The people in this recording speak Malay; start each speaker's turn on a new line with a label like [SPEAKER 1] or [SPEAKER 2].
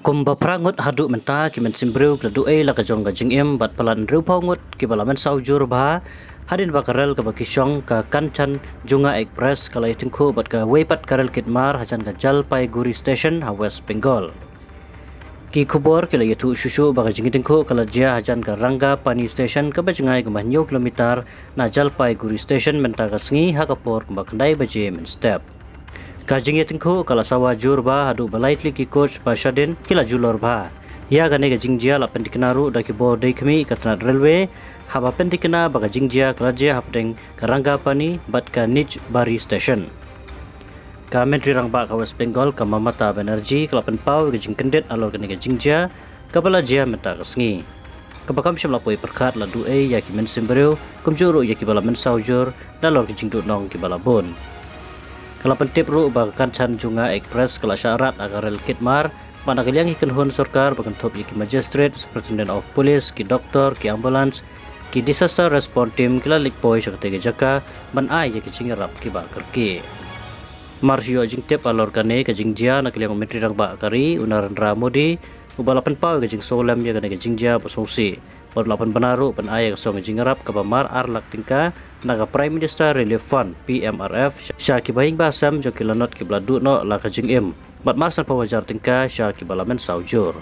[SPEAKER 1] Kumba prangut haduk menta ki men simbreu kladu la ka jong ka jingim bat palan riu paungut ki balaman saujur bah hadin bakarel ka bakisong ka Kanchan Junga Express kalai tingku bat ka wepat karel kitmar hajan ka Jalpaiguri Station ha West Bengal. Ki kubor kila yatu susu baka jingi tingku kala jia hajan ka Rangga Pani Station ka bajengai ka mahnyok kilometer na Jalpaiguri Station menta ka sengi ha kapor kumba kandai baje men step. Kajing ya tingku kala sawa jur ba hadu balai ki coach Bashadin kila julor ba ya gane ga jingjia la pendikenaru da ki bo dei kemi katna railway haba pendikena baga jingjia kala jia hapdeng Karangga Pani bat ka Nij Bari Station ka menteri rangba ka West Bengal ka Mamata Banerjee kala penpau ga jingkendet alor gane ga jingjia ka bala jia menta ka sengi ka bakam syam lapoi perkat la duai ya ki men simbreu kumjuru ya ki bala men saujur dalor ki jingdu nong ki bala bon. Kalau pentip ru bagi Kanchan Junga Express kala syarat agar rel kitmar pada kaliang ikan hun sarkar bagan top ki magistrate, superintendent of police, ki doktor, ki ambulance, ki disaster response team kila likpoi syakte jaka ban ai ki cingerap ki ba kerki. Marsio jing tip alor kane ka jingjia na kaliang menteri rang ba kari unaran Ramodi ubalapan pau ka jing solam ya kane ka jingjia posongsi. Lapan benaru pen ayah song jingerap ke pamar arlak tingka naga Prime Minister Relief Fund PMRF syaki bahing basam jo kilanot ki bladu no la ka jingim bat marsan pawajar tingka syaki balamen saujur.